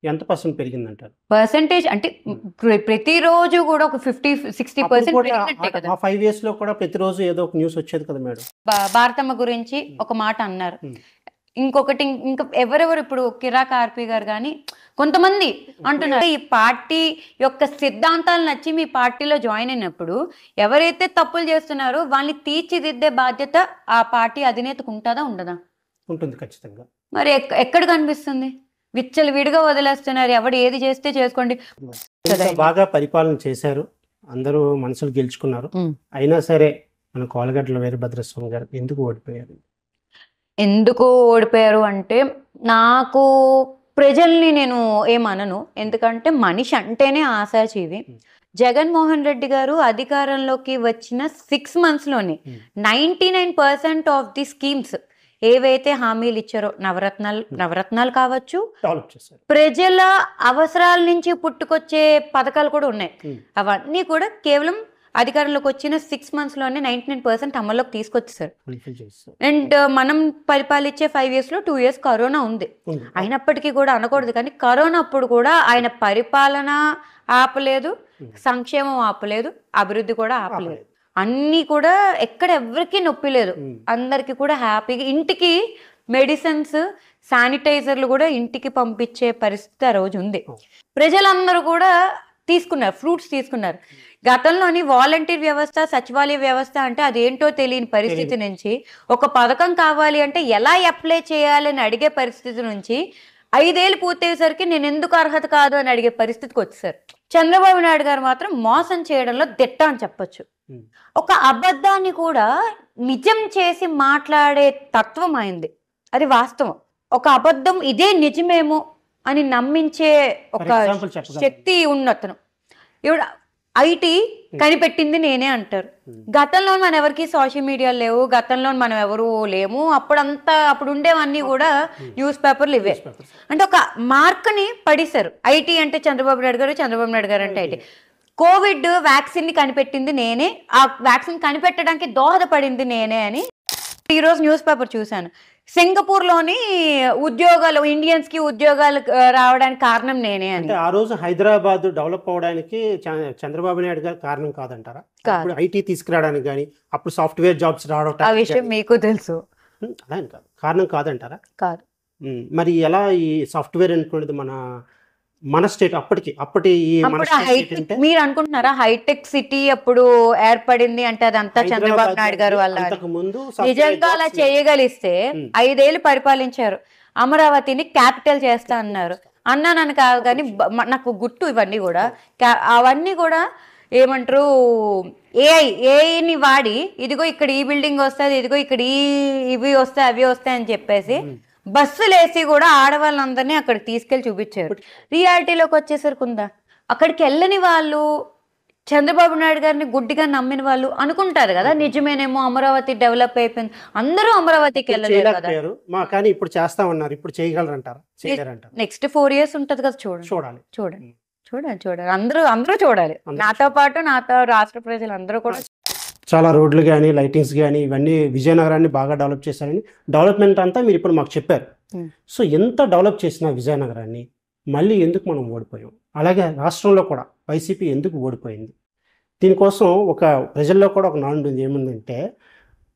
ఎంత పర్సెంట్ పెరిగిందంటారు? పర్సంటేజ్ అంటే ప్రతిరోజు కూడా ఒక 50-60% 5 years లో కూడా ప్రతిరోజు ఏదో ఒక న్యూస్ వచ్చేది కదా మేడం. భారతమ్మ గురించి ఒక మాట అన్నారు, ఇంకొకటి ఇంకా ఎవరెవరు ఇప్పుడు కిరాక్ ఆర్పి గారు కానీ కొంతమంది అంటున్నారు ఈ పార్టీ యొక్క సిద్ధాంతాలు నచ్చి మీ పార్టీలో జాయిన్ అయినప్పుడు ఎవరైతే తప్పులు చేస్తున్నారో వాళ్ళని తీర్చిదిద్దే బాధ్యత ఆ పార్టీ అధినేతకు ఉంటుందా ఉండదా? ఉంటుంది ఖచ్చితంగా. మరి ఎక్కడ కనిపిస్తుంది? విచ్చలు విడిగా వదిలేస్తున్నారు, ఎవడు ఏది చేస్తే చేసుకోండి. బాగా పరిపాలన చేశారు, అందరూ మనసులు గెలుచుకున్నారు. అయినా సరే మన కోలగడ్డల వీరభద్రస్వామి గారు ఎందుకు ఓడిపోయారు? ఎందుకు ఓడిపోయారు అంటే నాకు ప్రజల్ని నేను ఏమనను, ఎందుకంటే మనిషి అంటేనే ఆశాజీవి. జగన్మోహన్ రెడ్డి గారు అధికారంలోకి వచ్చిన 6 monthsలోనే 99% ఆఫ్ ది స్కీమ్స్ ఏవైతే హామీలు ఇచ్చారో నవరత్నాలు కావచ్చు, ప్రజల అవసరాల నుంచి పుట్టుకొచ్చే పథకాలు కూడా ఉన్నాయి. అవన్నీ కూడా కేవలం అధికారంలోకి వచ్చిన 6 monthsలోనే 99% అమల్లోకి తీసుకొచ్చేసారు. అండ్ మనం పరిపాలించే 5 yearsలో 2 years కరోనా ఉంది. అయినప్పటికీ కూడా అనకూడదు కానీ కరోనా అప్పుడు కూడా ఆయన పరిపాలన ఆపలేదు, సంక్షేమం ఆపలేదు, అభివృద్ధి కూడా ఆపలేదు. అన్నీ కూడా ఎక్కడ ఎవరికి నొప్పి లేదు, అందరికి కూడా హ్యాపీగా ఇంటికి మెడిసిన్స్, శానిటైజర్లు కూడా ఇంటికి పంపించే పరిస్థితి ఆ రోజు ఉంది. ప్రజలందరూ కూడా తీసుకున్నారు, ఫ్రూట్స్ తీసుకున్నారు. గతంలోని వాలంటీర్ వ్యవస్థ, సచివాలయ వ్యవస్థ అంటే అదేంటో తెలియని పరిస్థితి నుంచి ఒక పథకం కావాలి అంటే ఎలా అప్లై చేయాలని అడిగే పరిస్థితి నుంచి 5 ఏళ్ళు పూర్తయ్యేసరికి నేను ఎందుకు అర్హత కాదు అని అడిగే పరిస్థితికి వచ్చేసారు. చంద్రబాబు నాయుడు గారు మాత్రం మోసం చేయడంలో దిట్ట అని చెప్పొచ్చు. ఒక అబద్ధాన్ని కూడా నిజం చేసి మాట్లాడే తత్వం అయింది, అది వాస్తవం. ఒక అబద్ధం ఇదే నిజమేమో అని నమ్మించే ఒక శక్తి ఉన్నతను. ఇప్పుడు ఐటీ కనిపెట్టింది నేనే అంటారు. గతంలో మన ఎవరికి సోషల్ మీడియా లేవు, గతంలో మనం ఎవరు లేము, అప్పుడు ఉండేవన్నీ కూడా న్యూస్ పేపర్లు ఇవే. అంటే ఒక మార్క్ని పడిశారు. ఐటీ అంటే చంద్రబాబు నాయుడు గారు, చంద్రబాబు నాయుడు గారు అంటే ఐటీ. కోవిడ్ వ్యాక్సిన్ ని కనిపెట్టింది నేనే, ఆ వ్యాక్సిన్ కనిపెట్టడానికి దోహదపడింది నేనే అని ఈరోజు న్యూస్ పేపర్ చూశాను. సింగపూర్లోని ఉద్యోగాలు, ఇండియన్స్ కి ఉద్యోగాలు రావడానికి కారణం నేనే అని. ఆ రోజు హైదరాబాద్ డెవలప్ అవడానికి చంద్రబాబు నాయుడు గారు కారణం కాదంటారా? ఐటీ తీసుకురావడానికి కానీ అప్పుడు సాఫ్ట్వేర్ జాబ్స్ రావడం, ఆ విషయం మీకు తెలుసు. అలా కారణం కాదంటారా? కాదు. మరి ఎలా ఈ సాఫ్ట్వేర్ అనుకునేది మన స్టేట్ అప్పటి మీరు అనుకుంటున్నారా హైటెక్ సిటీ అప్పుడు ఏర్పడింది అంటే అదంతా చంద్రబాబు నాయుడు గారు వల్ల? నిజంగా అలా చేయగలిస్తే 5 ఏళ్ళు పరిపాలించారు, అమరావతిని క్యాపిటల్ చేస్తా అన్నారు. అన్నానని కాదు కానీ నాకు గుర్తు ఇవన్నీ కూడా. అవన్నీ కూడా ఏమంటారు, ఏఐని వాడి ఇదిగో ఇక్కడ ఈ బిల్డింగ్ వస్తుంది, ఇదిగో ఇక్కడ ఇవి వస్తాయి, అవి వస్తాయి అని చెప్పేసి బస్సులు వేసి కూడా ఆడవాళ్ళందరినీ అక్కడికి తీసుకెళ్లి చూపించారు. రియాలిటీలోకి వచ్చేసరికి ఉందా? అక్కడికి వెళ్ళని వాళ్ళు, చంద్రబాబు నాయుడు గారిని గుడ్డిగా నమ్మిన వాళ్ళు అనుకుంటారు కదా నిజమేనేమో అమరావతి డెవలప్ అయిపోయింది. అందరూ అమరావతికి వెళ్ళలేదు కదా. కానీ ఇప్పుడు చేస్తామన్నారు, ఇప్పుడు చేయగలరంటారా? నెక్స్ట్ 4 years ఉంటది కదా, చూడాలి. అందరూ చూడాలి. నాతో పాటు నాతో రాష్ట్ర ప్రజలు అందరూ కూడా. చాలా రోడ్లు కానీ లైటింగ్స్ కానీ ఇవన్నీ విజయనగరాన్ని బాగా డెవలప్ చేశారని, డెవలప్మెంట్ అంతా మీరు ఇప్పుడు మాకు చెప్పారు. సో ఎంత డెవలప్ చేసిన విజయనగరాన్ని మళ్ళీ ఎందుకు మనం ఓడిపోయాం? అలాగే రాష్ట్రంలో కూడా వైసీపీ ఎందుకు ఓడిపోయింది? దీనికోసం ఒక ప్రజల్లో కూడా ఒక నానుడి ఏముందంటే,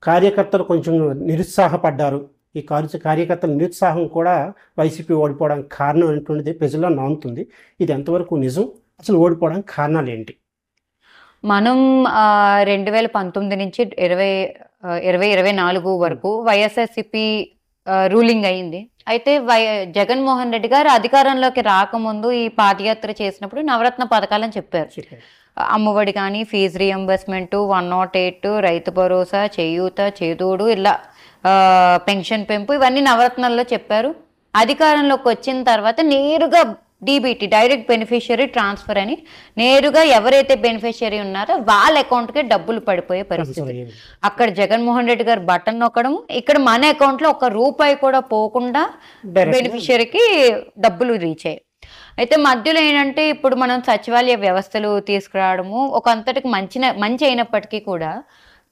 కార్యకర్తలు కొంచెం నిరుత్సాహపడ్డారు. ఈ కార్యకర్తల నిరుత్సాహం కూడా వైసీపీ ఓడిపోవడానికి కారణం అనేటువంటిది ప్రజల్లో నానుతుంది. ఇది ఎంతవరకు నిజం? అసలు ఓడిపోవడానికి కారణాలు ఏంటి? మనం 2019 నుంచి 2024 వరకు వైఎస్ఆర్సీపీ రూలింగ్ అయింది. అయితే జగన్మోహన్ రెడ్డి గారు అధికారంలోకి రాకముందు ఈ పాదయాత్ర చేసినప్పుడు నవరత్న పథకాలని చెప్పారు. అమ్మఒడి కానీ, ఫీజు రియంబర్స్మెంట్, 108, రైతు భరోసా, చేయూత, చేదోడు, ఇలా పెన్షన్ పెంపు, ఇవన్నీ నవరత్నాల్లో చెప్పారు. అధికారంలోకి వచ్చిన తర్వాత నేరుగా డీబీటీ, డైరెక్ట్ బెనిఫిషియరీ ట్రాన్స్ఫర్ అని నేరుగా ఎవరైతే బెనిఫిషియరీ ఉన్నారో వాళ్ళ అకౌంట్కే డబ్బులు పడిపోయే పరిస్థితి. అక్కడ జగన్మోహన్ రెడ్డి గారు బటన్ నొక్కడం, ఇక్కడ మన అకౌంట్లో ₹1 కూడా పోకుండా బెనిఫిషియరీకి డబ్బులు రీచ్ అయ్యాయి. అయితే మధ్యలో ఏంటంటే ఇప్పుడు మనం సచివాలయ వ్యవస్థలు తీసుకురావడము ఒక అంతటికి మంచి అయినప్పటికీ కూడా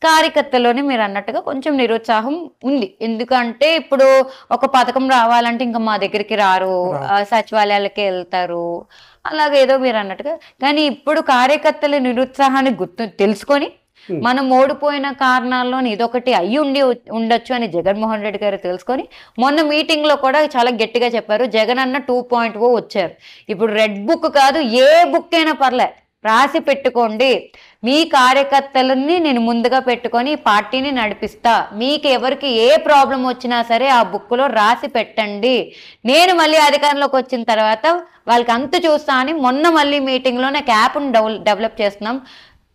కార్యకర్తలోనే మీరు అన్నట్టుగా కొంచెం నిరుత్సాహం ఉంది. ఎందుకంటే ఇప్పుడు ఒక పథకం రావాలంటే ఇంకా మా దగ్గరికి రారు, సచివాలయాలకే వెళ్తారు, అలాగేదో మీరు అన్నట్టుగా. కానీ ఇప్పుడు కార్యకర్తల నిరుత్సాహాన్ని తెలుసుకొని మనం ఓడిపోయిన కారణాల్లో ఇదొకటి అయ్యి ఉండొచ్చు అని జగన్మోహన్ రెడ్డి గారు తెలుసుకొని మొన్న మీటింగ్ లో కూడా చాలా గట్టిగా చెప్పారు. జగన్ అన్న 2.0 వచ్చారు. ఇప్పుడు రెడ్ బుక్ కాదు, ఏ బుక్ అయినా పర్లే, రాసి పెట్టుకోండి. మీ కార్యకర్తలని నేను ముందుగా పెట్టుకొని పార్టీని నడిపిస్తా. మీకు ఎవరికి ఏ ప్రాబ్లం వచ్చినా సరే ఆ బుక్లో రాసి పెట్టండి. నేను మళ్ళీ అధికారంలోకి వచ్చిన తర్వాత వాళ్ళకి అంత చూస్తా అని మొన్న మళ్ళీ మీటింగ్లో నాకు యాప్ను డెవలప్ చేస్తున్నాం.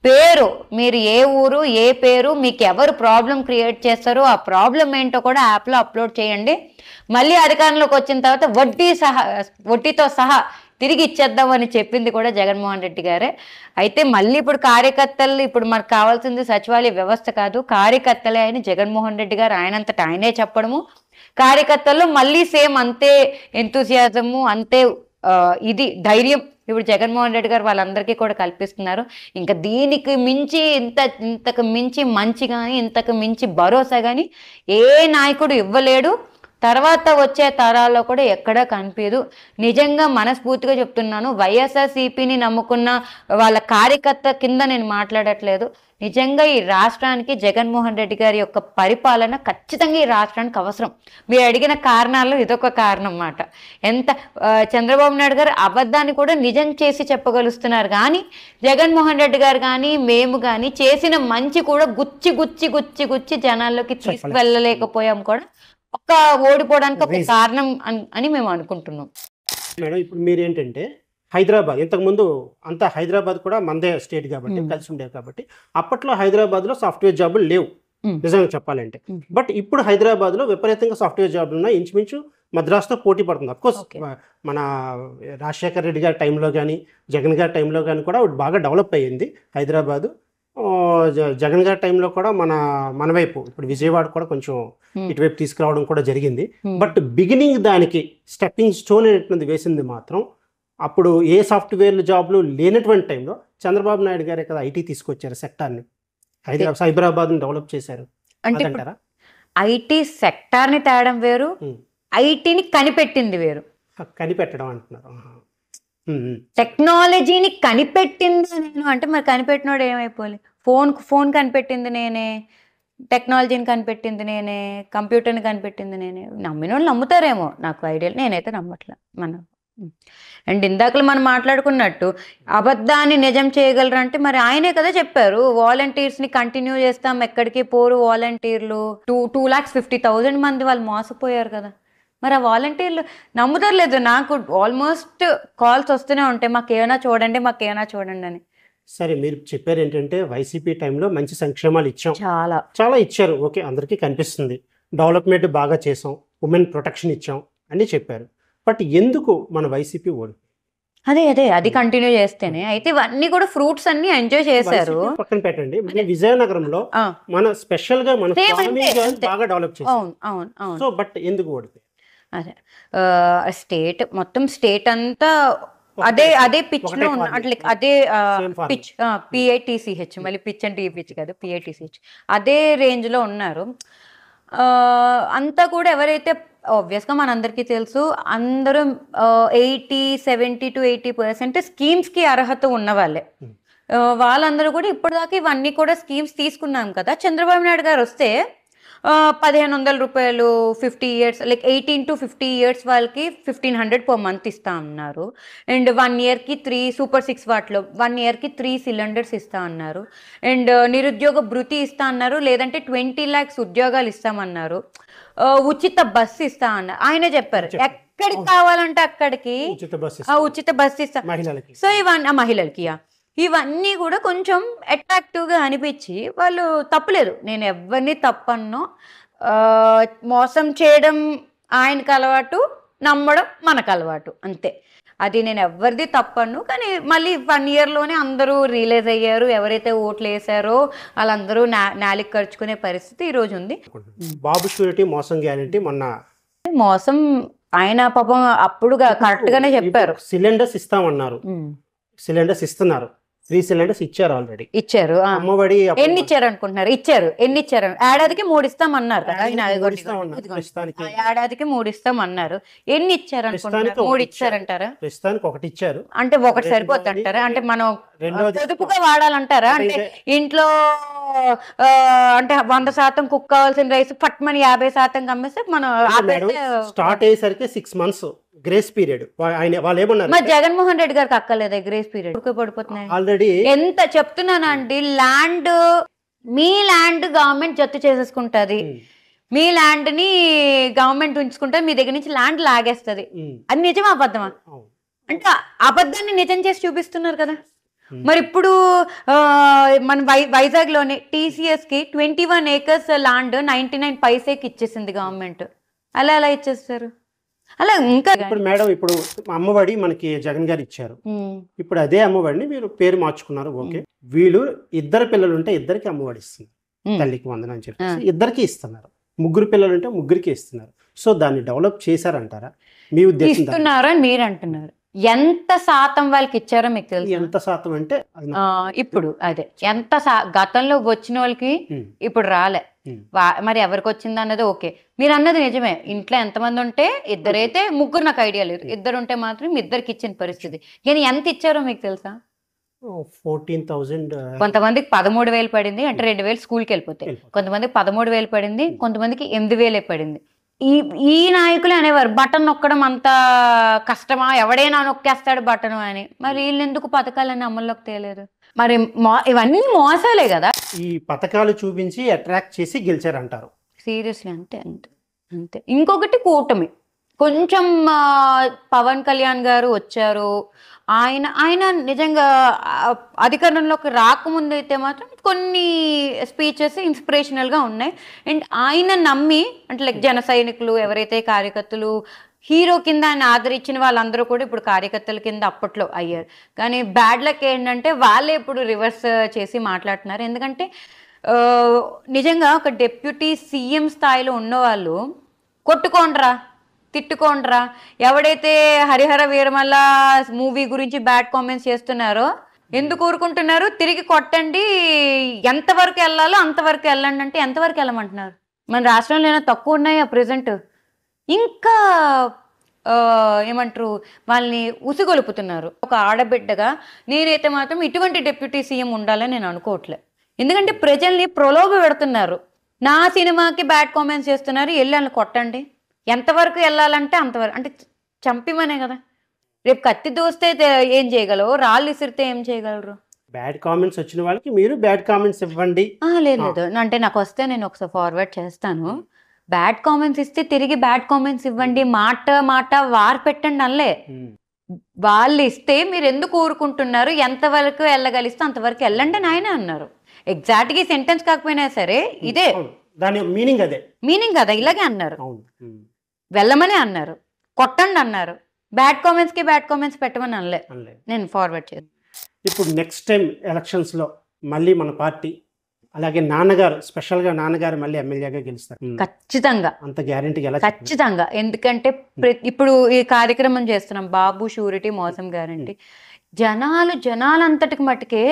పేరు, మీరు ఏ ఊరు, ఏ పేరు, మీకు ఎవరు ప్రాబ్లం క్రియేట్ చేస్తారో ఆ ప్రాబ్లం ఏంటో కూడా యాప్లో అప్లోడ్ చేయండి. మళ్ళీ అధికారంలోకి వచ్చిన తర్వాత వడ్డీతో సహా తిరిగి ఇచ్చేద్దామని చెప్పింది కూడా జగన్మోహన్ రెడ్డి గారే. అయితే మళ్ళీ ఇప్పుడు కార్యకర్తలు, ఇప్పుడు మనకు కావాల్సింది సచివాలయ వ్యవస్థ కాదు, కార్యకర్తలే అని జగన్మోహన్ రెడ్డి గారు ఆయనంతటా ఆయనే చెప్పడము. కార్యకర్తల్లో మళ్ళీ సేమ్ అంతే ఎంతూసియాజము, అంతే ఇది ధైర్యం ఇప్పుడు జగన్మోహన్ రెడ్డి గారు వాళ్ళందరికీ కూడా కల్పిస్తున్నారు. ఇంకా దీనికి మించి ఇంతకు మించి మంచి కానీ ఇంతకు మించి భరోసా కానీ ఏ నాయకుడు ఇవ్వలేడు. తర్వాత వచ్చే తరాల్లో కూడా ఎక్కడా కనిపించదు. నిజంగా మనస్ఫూర్తిగా చెప్తున్నాను, వైఎస్ఆర్సీపీని నమ్ముకున్న వాళ్ళ కార్యకర్త కింద నేను మాట్లాడట్లేదు. నిజంగా ఈ రాష్ట్రానికి జగన్మోహన్ రెడ్డి గారి యొక్క పరిపాలన ఖచ్చితంగా ఈ రాష్ట్రానికి అవసరం. మీరు అడిగిన కారణాల్లో ఇదొక కారణం అన్నమాట. ఎంత చంద్రబాబు నాయుడు గారు అబద్ధాన్ని కూడా నిజం చేసి చెప్పగలుస్తున్నారు, కానీ జగన్మోహన్ రెడ్డి గారు కానీ మేము కానీ చేసిన మంచి కూడా గుచ్చి గుచ్చి గుచ్చి గుచ్చి జనాల్లోకి తీసుకువెళ్ళలేకపోయాం కూడా ఒక ఓడిపోవడానికి ఒక కారణం అని మేము అనుకుంటున్నాం. మేడం ఇప్పుడు మీరేంటంటే హైదరాబాద్, ఇంతకుముందు అంతా హైదరాబాద్ కూడా మందే స్టేట్ కాబట్టి కలిసి ఉండేవి కాబట్టి అప్పట్లో హైదరాబాద్లో సాఫ్ట్వేర్ జాబులు లేవు నిజంగా చెప్పాలంటే. బట్ ఇప్పుడు హైదరాబాద్లో విపరీతంగా సాఫ్ట్వేర్ జాబులు ఉన్నాయి. ఇంచుమించు మద్రాసుతో పోటీ పడుతుంది. అఫ్కోర్స్ మన రాజశేఖర్ రెడ్డి గారి టైంలో కానీ జగన్ గారి టైంలో కానీ కూడా బాగా డెవలప్ అయ్యింది హైదరాబాదు. జగన్ గారి టైంలో కూడా మన వైపు ఇప్పుడు విజయవాడ కూడా కొంచెం ఇటువైపు తీసుకురావడం కూడా జరిగింది. బట్ బిగినింగ్ దానికి స్టెప్పింగ్ స్టోన్ అనేటువంటిది వేసింది మాత్రం అప్పుడు ఏ సాఫ్ట్వేర్ జాబ్లు లేనటువంటి టైంలో చంద్రబాబు నాయుడు గారే కదా ఐటీ తీసుకొచ్చారు, సెక్టార్ని సైబరాబాద్ని డెవలప్ చేశారు. అంటే ఐటీ సెక్టార్ని తేడం వేరు, ఐటీని కనిపెట్టింది వేరు. కనిపెట్టడం అంటున్నారు, టెక్నాలజీని కనిపెట్టింది నేను అంటే మరి కనిపెట్టినోడు ఏమైపోలే. ఫోన్ కనిపెట్టింది నేనే, టెక్నాలజీని కనిపెట్టింది నేనే, కంప్యూటర్ని కనిపెట్టింది నేనే. నమ్మిన వాళ్ళు నమ్ముతారేమో, నాకు ఐడియా, నేనైతే నమ్మట్లే. అండ్ ఇందాకలు మనం మాట్లాడుకున్నట్టు అబద్ధాన్ని నిజం చేయగలరు అంటే మరి ఆయనే కదా చెప్పారు, వాలంటీర్స్ని కంటిన్యూ చేస్తాం, ఎక్కడికి పోరు వాలంటీర్లు. 2,50,000 మంది వాళ్ళు మోసపోయారు కదా. మరి ఆ వాలంటీర్లు నమ్ముతారు లేదు, నాకు ఆల్మోస్ట్ కాల్స్ వస్తూనే ఉంటాయి, మాకేమైనా చూడండి అని. సరే, మీరు చెప్పారు ఏంటంటే వైసీపీ టైంలో మంచి సంక్షేమాలు ఇచ్చాం, చాలా ఇచ్చారు, ఓకే, అందరికీ కనిపిస్తుంది, డెవలప్మెంట్ బాగా చేసాం, ఉమెన్ ప్రొటెక్షన్ ఇచ్చాం అని చెప్పారు. బట్ ఎందుకు మన వైసీపీ ఓడి? అది కంటిన్యూ చేస్తేనే అయితే ఇవన్నీ కూడా ఫ్రూట్స్ అన్ని ఎంజాయ్ చేశారు. పక్కన పెట్టండి, మన విజయనగరంలో మన స్పెషల్ గా మన బాగా డెవలప్ చేసాం. సో బట్ ఎందుకు ఓడిపోయి? అదే మొత్తం స్టేట్ అంతా అదే పిచ్ లో ఉన్న అదే పిచ్, PITCH, మళ్ళీ పిచ్ అంటే ఈ పిచ్ కాదు, PITCH, అదే రేంజ్ లో ఉన్నారు అంతా కూడా. ఎవరైతే ఆబ్వియస్గా మనందరికీ తెలుసు, అందరూ 70 to 80% స్కీమ్స్కి అర్హత ఉన్న వాళ్ళే. వాళ్ళందరూ కూడా ఇప్పటిదాకా ఇవన్నీ కూడా స్కీమ్స్ తీసుకున్నాం కదా. చంద్రబాబు నాయుడు గారు వస్తే 1,500 రూపాయలు 50 years, 18 to 50 years వాళ్ళకి 1,500 per month ఇస్తా అన్నారు. అండ్ 1 yearకి 3 సూపర్ 6 వాటిలో 1 yearకి 3 cylinders ఇస్తా అన్నారు. అండ్ నిరుద్యోగ భృతి ఇస్తా అన్నారు, లేదంటే 20 lakhs ఉద్యోగాలు ఇస్తామన్నారు. ఉచిత బస్సు ఇస్తా అన్నారు, ఆయన చెప్పారు. ఎక్కడికి కావాలంటే అక్కడికి ఉచిత బస్సు ఇస్తా. సో ఇవన్నీ మహిళలకి ఇవన్నీ కూడా కొంచెం అట్రాక్టివ్గా అనిపించి వాళ్ళు తప్పులేదు, నేను ఎవరిని తప్పన్నో, మోసం చేయడం ఆయనకు అలవాటు, నమ్మడం మనకు అలవాటు, అంతే. అది నేను ఎవరిది తప్పను. కానీ మళ్ళీ 1 yearలోనే అందరూ రియలైజ్ అయ్యారు, ఎవరైతే ఓట్లు వేసారో వాళ్ళందరూ నాలికి ఖర్చుకునే పరిస్థితి ఈరోజు ఉంది. బాబు షూరిటీ మోసం గ్యారెంటీ, మొన్న మోసం ఆయన పాపం అప్పుడు కరెక్ట్ గానే చెప్పారు. సిలిండర్స్ ఇస్తామన్నారు, సిలిండర్స్ ఇస్తున్నారు. 3 సిలిండర్స్ ఇచ్చారు ఆల్రెడీ. ఇచ్చారు. అమ్మఒడి ఎన్ని ఇచ్చారు అనుకుంటున్నారు? ఎన్ని ఇచ్చారు? ఏడాదికి 3 ఇస్తామన్నారు కదా. ఏడాదికి 3 ఇస్తామన్నారు. ఎన్ని ఇచ్చారు అనుకుంటున్నారు? 3 ఇచ్చారంటారా? ప్రస్తుతానికి 1 ఇచ్చారు. అంటే 1 సరిపోద్ది అంటారా? అంటే మనం పొదుపుగా వాడాలంటారా? అంటే ఇంట్లో అంటే 100% కుక్ కావాల్సిన రైస్ పట్మని 50% అమ్మేస్తే మనం స్టార్ట్ అయ్యేసరికి 6 months గ్రేస్ పీరియడ్. వాళ్ళు ఏమన్నారు? మరి జగన్మోహన్ రెడ్డి గారికి అక్కర్లేదా గ్రేస్ పీరియడ్? పడిపోతున్నాయి ఆల్రెడీ. ఎంత చెప్తున్నానండి, మీ ల్యాండ్ గవర్నమెంట్ జప్తు చేసేసుకుంటది, మీ ల్యాండ్ ని గవర్నమెంట్ ఉంచుకుంటే మీ దగ్గర నుంచి ల్యాండ్ లాగేస్తుంది. అది నిజమా అబద్ధమా? అంటే అబద్ధాన్ని నిజం చేసి చూపిస్తున్నారు కదా. మరి ఇప్పుడు మన వైజాగ్ లోని TCS కి 21 acres ల్యాండ్ 99 పైసేకి ఇచ్చేసింది గవర్నమెంట్. అలా ఎలా ఇచ్చేస్తారు? అలా ఇంకా ఇప్పుడు మేడం, ఇప్పుడు అమ్మఒడి మనకి జగన్ గారు ఇచ్చారు. ఇప్పుడు అదే అమ్మఒడిని మీరు పేరు మార్చుకున్నారు. ఓకే, వీళ్ళు 2 పిల్లలు ఉంటే 2కి అమ్మఒడి ఇస్తున్నారు. తల్లికి వందనం అని చెప్పేసి 2కి ఇస్తున్నారు. 3 పిల్లలు ఉంటే 3కి ఇస్తున్నారు. సో దాన్ని డెవలప్ చేశారంటారా? మీ ఉద్దేశం ఇస్తున్నారని మీరు అంటున్నారు. ఎంత శాతం వాళ్ళకి ఇచ్చారో మీకు తెలుసు? ఎంత శాతం అంటే ఇప్పుడు అదే ఎంత గతంలో వచ్చిన వాళ్ళకి ఇప్పుడు రాలే. మరి ఎవరికి వచ్చింది అన్నది ఓకే, మీరు అన్నది నిజమే. ఇంట్లో ఎంతమంది ఉంటే 2 అయితే 3 నాకు ఐడియా లేదు. 2 ఉంటే మాత్రం 2కి ఇచ్చిన పరిస్థితి. కానీ ఎంత ఇచ్చారో మీకు తెలుసా? 14,000. కొంతమందికి 13,000 పడింది, అంటే 2,000 స్కూల్కి వెళ్ళిపోతాయి. కొంతమందికి 13,000 పడింది, కొంతమందికి 8,000 పడింది. ఈ నాయకులు అనేవారు బటన్ నొక్కడం అంత కష్టమా, ఎవడైనా నొక్కేస్తాడు బటన్ అని. మరి వీళ్ళు ఎందుకు పథకాలన్నీ అమల్లోకి తేలేదు? మరి ఇవన్నీ మోసాలే కదా. ఈ పథకాలు చూపించి అట్రాక్ట్ చేసి గెలిచారంటారు. సీరియస్లీ అంతే అంతే అంతే. ఇంకొకటి కూటమి, కొంచెం పవన్ కళ్యాణ్ గారు వచ్చారు. ఆయన నిజంగా అధికారంలోకి రాకముందు అయితే మాత్రం కొన్ని స్పీచెస్ ఇన్స్పిరేషనల్గా ఉన్నాయి. అండ్ ఆయన నమ్మి, అంటే లైక్ జన సైనికులు ఎవరైతే కార్యకర్తలు హీరో కింద ఆయన ఆదరించిన వాళ్ళందరూ కూడా ఇప్పుడు కార్యకర్తల కింద అప్పట్లో అయ్యారు. కానీ బ్యాడ్ లక్ ఏంటంటే వాళ్ళే ఇప్పుడు రివర్స్ చేసి మాట్లాడుతున్నారు. ఎందుకంటే నిజంగా ఒక డిప్యూటీ CM స్థాయిలో ఉన్నవాళ్ళు కొట్టుకోండ్రా, తిట్టుకోండ్రా, ఎవడైతే హరిహర వీరమల్ల మూవీ గురించి బ్యాడ్ కామెంట్స్ చేస్తున్నారో ఎందుకు ఊరుకుంటున్నారు? తిరిగి కొట్టండి, ఎంతవరకు వెళ్ళాలో అంతవరకు వెళ్ళండి అంటే ఎంతవరకు వెళ్ళమంటున్నారు? మన రాష్ట్రంలో ఏమైనా తక్కువ ఉన్నాయా ప్రెసెంట్? ఇంకా ఏమంటారు, వాళ్ళని ఉసిగొలుపుతున్నారు. ఒక ఆడబిడ్డగా నేనైతే మాత్రం ఇటువంటి డిప్యూటీ CM ఉండాలని నేను అనుకోవట్లే. ఎందుకంటే ప్రజల్ని ప్రలోభ పెడుతున్నారు. నా సినిమాకి బ్యాడ్ కామెంట్స్ చేస్తున్నారు, వెళ్ళాలని కొట్టండి, ఎంతవరకు వెళ్ళాలంటే అంతవరకు, అంటే చంపిమనే కదా. రేపు కత్తి దోస్తే ఏం చేయగలవు, రాళ్ళు ఇసిరితే ఏం చేయగలరు? బ్యాడ్ కామెంట్స్ వచ్చిన వాళ్ళకి మీరు బ్యాడ్ కామెంట్స్ ఇవ్వండి. లేదు అంటే నాకు వస్తే నేను ఒకసారి ఫార్వర్డ్ చేస్తాను. బ్యాడ్ కామెంట్స్ ఇస్తే తిరిగి బ్యాడ్ కామెంట్స్ ఇవ్వండి, మాట వార్ పెట్టండి అనలే. వాళ్ళు ఇస్తే మీరు ఎందుకు ఊరుకుంటున్నారు, ఎంతవరకు వెళ్ళగలిస్తే అంతవరకు వెళ్ళండి అని ఆయన అన్నారు. ఎగ్జాక్ట్గా సెంటెన్స్ కాకపోయినా సరే ఇదే దాని మీనింగ్, అదే మీనింగ్ కదా. ఇలాగే అన్నారు, వెళ్ళమని అన్నారు, కొట్టండి అన్నారు. బ్యాడ్ కామెంట్స్ పెట్టమని అనలే. నేను ఫార్వర్డ్ చేస్తాను. ఇప్పుడు నెక్స్ట్ టైం ఎలక్షన్స్లో మళ్ళీ మన పార్టీ, అలాగే నాన్నగారు, స్పెషల్గా నాన్నగారు మళ్ళీ ఎమ్మెల్యేగా గెలుస్తారు ఖచ్చితంగా, అంత గ్యారెంటీ ఖచ్చితంగా. ఎందుకంటే ఇప్పుడు ఈ కార్యక్రమం చేస్తున్నాం, బాబు షూరిటీ మోసం గ్యారెంటీ. జనాలంతటికి మట్టుకే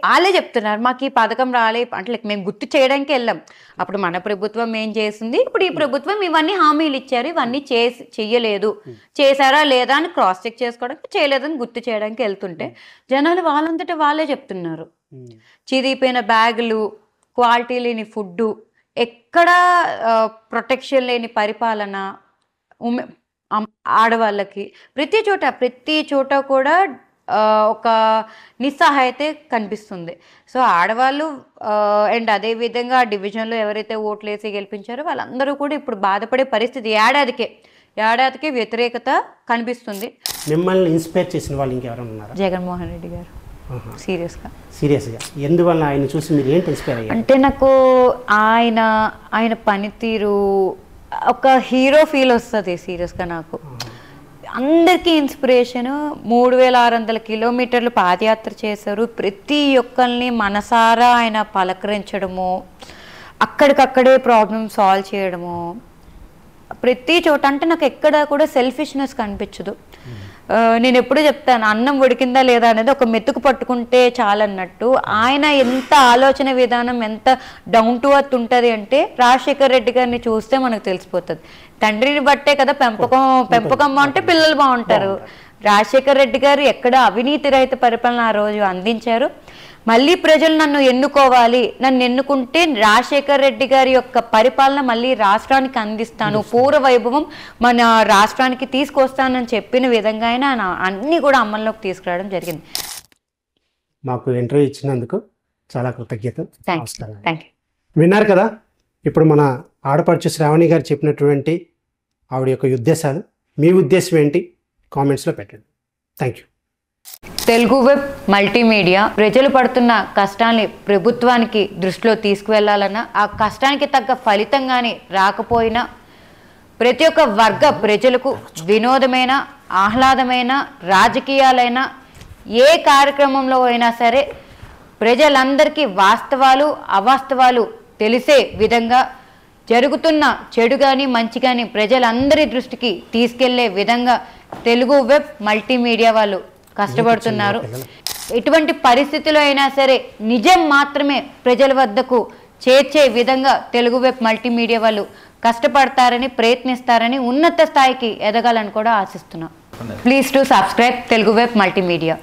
వాళ్ళే చెప్తున్నారు మాకు ఈ పథకం రాలే. అంటే మేము గుర్తు చేయడానికి వెళ్ళాం. అప్పుడు మన ప్రభుత్వం ఏం చేసింది, ఇప్పుడు ఈ ప్రభుత్వం ఇవన్నీ హామీలు ఇచ్చారు, ఇవన్నీ చెయ్యలేదు, చేశారా లేదా అని క్రాస్ చెక్ చేసుకోవడానికి, చేయలేదని గుర్తు చేయడానికి వెళ్తుంటే జనాలు వాళ్ళంతటా వాళ్ళే చెప్తున్నారు. చిరిగిపోయిన బ్యాగులు, క్వాలిటీ లేని ఫుడ్డు, ఎక్కడ ప్రొటెక్షన్ లేని పరిపాలన, ఆడవాళ్ళకి ప్రతి చోట కూడా ఒక నిస్సహాయత కనిపిస్తుంది. సో ఆడవాళ్ళు అండ్ అదేవిధంగా డివిజన్లో ఎవరైతే ఓట్లు వేసి గెలిపించారో వాళ్ళందరూ కూడా ఇప్పుడు బాధపడే పరిస్థితి. ఏడాదికి వ్యతిరేకత కనిపిస్తుంది. మిమ్మల్ని ఇన్స్పైర్ చేసిన వాళ్ళు ఇంకెవరైనా ఉన్నారా? జగన్మోహన్ రెడ్డి గారు. సీరియస్గా ఎందువల్ల ఆయన చూసి మీరు ఏంటి ఇన్స్పైర్ అయ్యారు? అంటే నాకు ఆయన పనితీరు ఒక హీరో ఫీల్ వస్తుంది. సీరియస్గా నాకు అందరికీ ఇన్స్పిరేషన్. 3,600 కిలోమీటర్లు పాదయాత్ర చేశారు. ప్రతి ఒక్కరిని మనసారా ఆయన పలకరించడము, అక్కడికక్కడే ప్రాబ్లమ్ సాల్వ్ చేయడము, ప్రతి చోట. అంటే నాకు ఎక్కడ కూడా సెల్ఫిష్నెస్ కనిపించదు. నేను ఎప్పుడు చెప్తాను, అన్నం ఉడికిందా లేదా అనేది ఒక మెతుకు పట్టుకుంటే చాలన్నట్టు ఆయన ఎంత ఆలోచన విధానం ఎంత డౌన్ టు అర్త్ ఉంటుంది అంటే రాజశేఖర్ రెడ్డి గారిని చూస్తే మనకు తెలిసిపోతుంది. తండ్రిని బట్టే కదా పెంపకం అంటే పిల్లలు బాగుంటారు. రాజశేఖర్ రెడ్డి గారు ఎక్కడ అవినీతి రహిత పరిపాలన ఆ రోజు అందించారు. మళ్ళీ ప్రజలు నన్ను ఎన్నుకోవాలి, నన్ను ఎన్నుకుంటే రాజశేఖర్ రెడ్డి గారి యొక్క పరిపాలన మళ్ళీ రాష్ట్రానికి అందిస్తాను, పూర్వ వైభవం మన రాష్ట్రానికి తీసుకొస్తానని చెప్పిన విధంగా ఆయన అన్ని కూడా అమల్లోకి తీసుకురావడం జరిగింది. మాకు ఇంటర్వ్యూ ఇచ్చినందుకు చాలా కృతజ్ఞతలు. Thank you. విన్నారు కదా, ఇప్పుడు మన ఆడపడుచు శ్రావణి గారు చెప్పినటువంటి ఆవిడ యొక్క ఉద్దేశాలు. మీ ఉద్దేశం ఏంటి కామెంట్స్లో పెట్టండి. Thank you. Telugu web multimedia ప్రజలు పడుతున్న కష్టాన్ని ప్రభుత్వానికి దృష్టిలో తీసుకువెళ్లాలన్నా, ఆ కష్టానికి తగ్గ ఫలితం కానీ రాకపోయినా ప్రతి ఒక్క వర్గ ప్రజలకు వినోదమైన, ఆహ్లాదమైన, రాజకీయాలైన ఏ కార్యక్రమంలో అయినా సరే ప్రజలందరికీ వాస్తవాలు అవాస్తవాలు తెలిసే విధంగా జరుగుతున్న చెడు కానీ మంచి కానీ ప్రజలందరి దృష్టికి తీసుకెళ్లే విధంగా తెలుగు వెబ్ మల్టీమీడియా వాళ్ళు కష్టపడుతున్నారు. ఎటువంటి పరిస్థితుల్లో అయినా సరే నిజం మాత్రమే ప్రజల వద్దకు చేర్చే విధంగా తెలుగు వెబ్ మల్టీమీడియా వాళ్ళు కష్టపడతారని, ప్రయత్నిస్తారని, ఉన్నత స్థాయికి ఎదగాలని కూడా ఆశిస్తున్నాం. Please to subscribe Telugu web multimedia.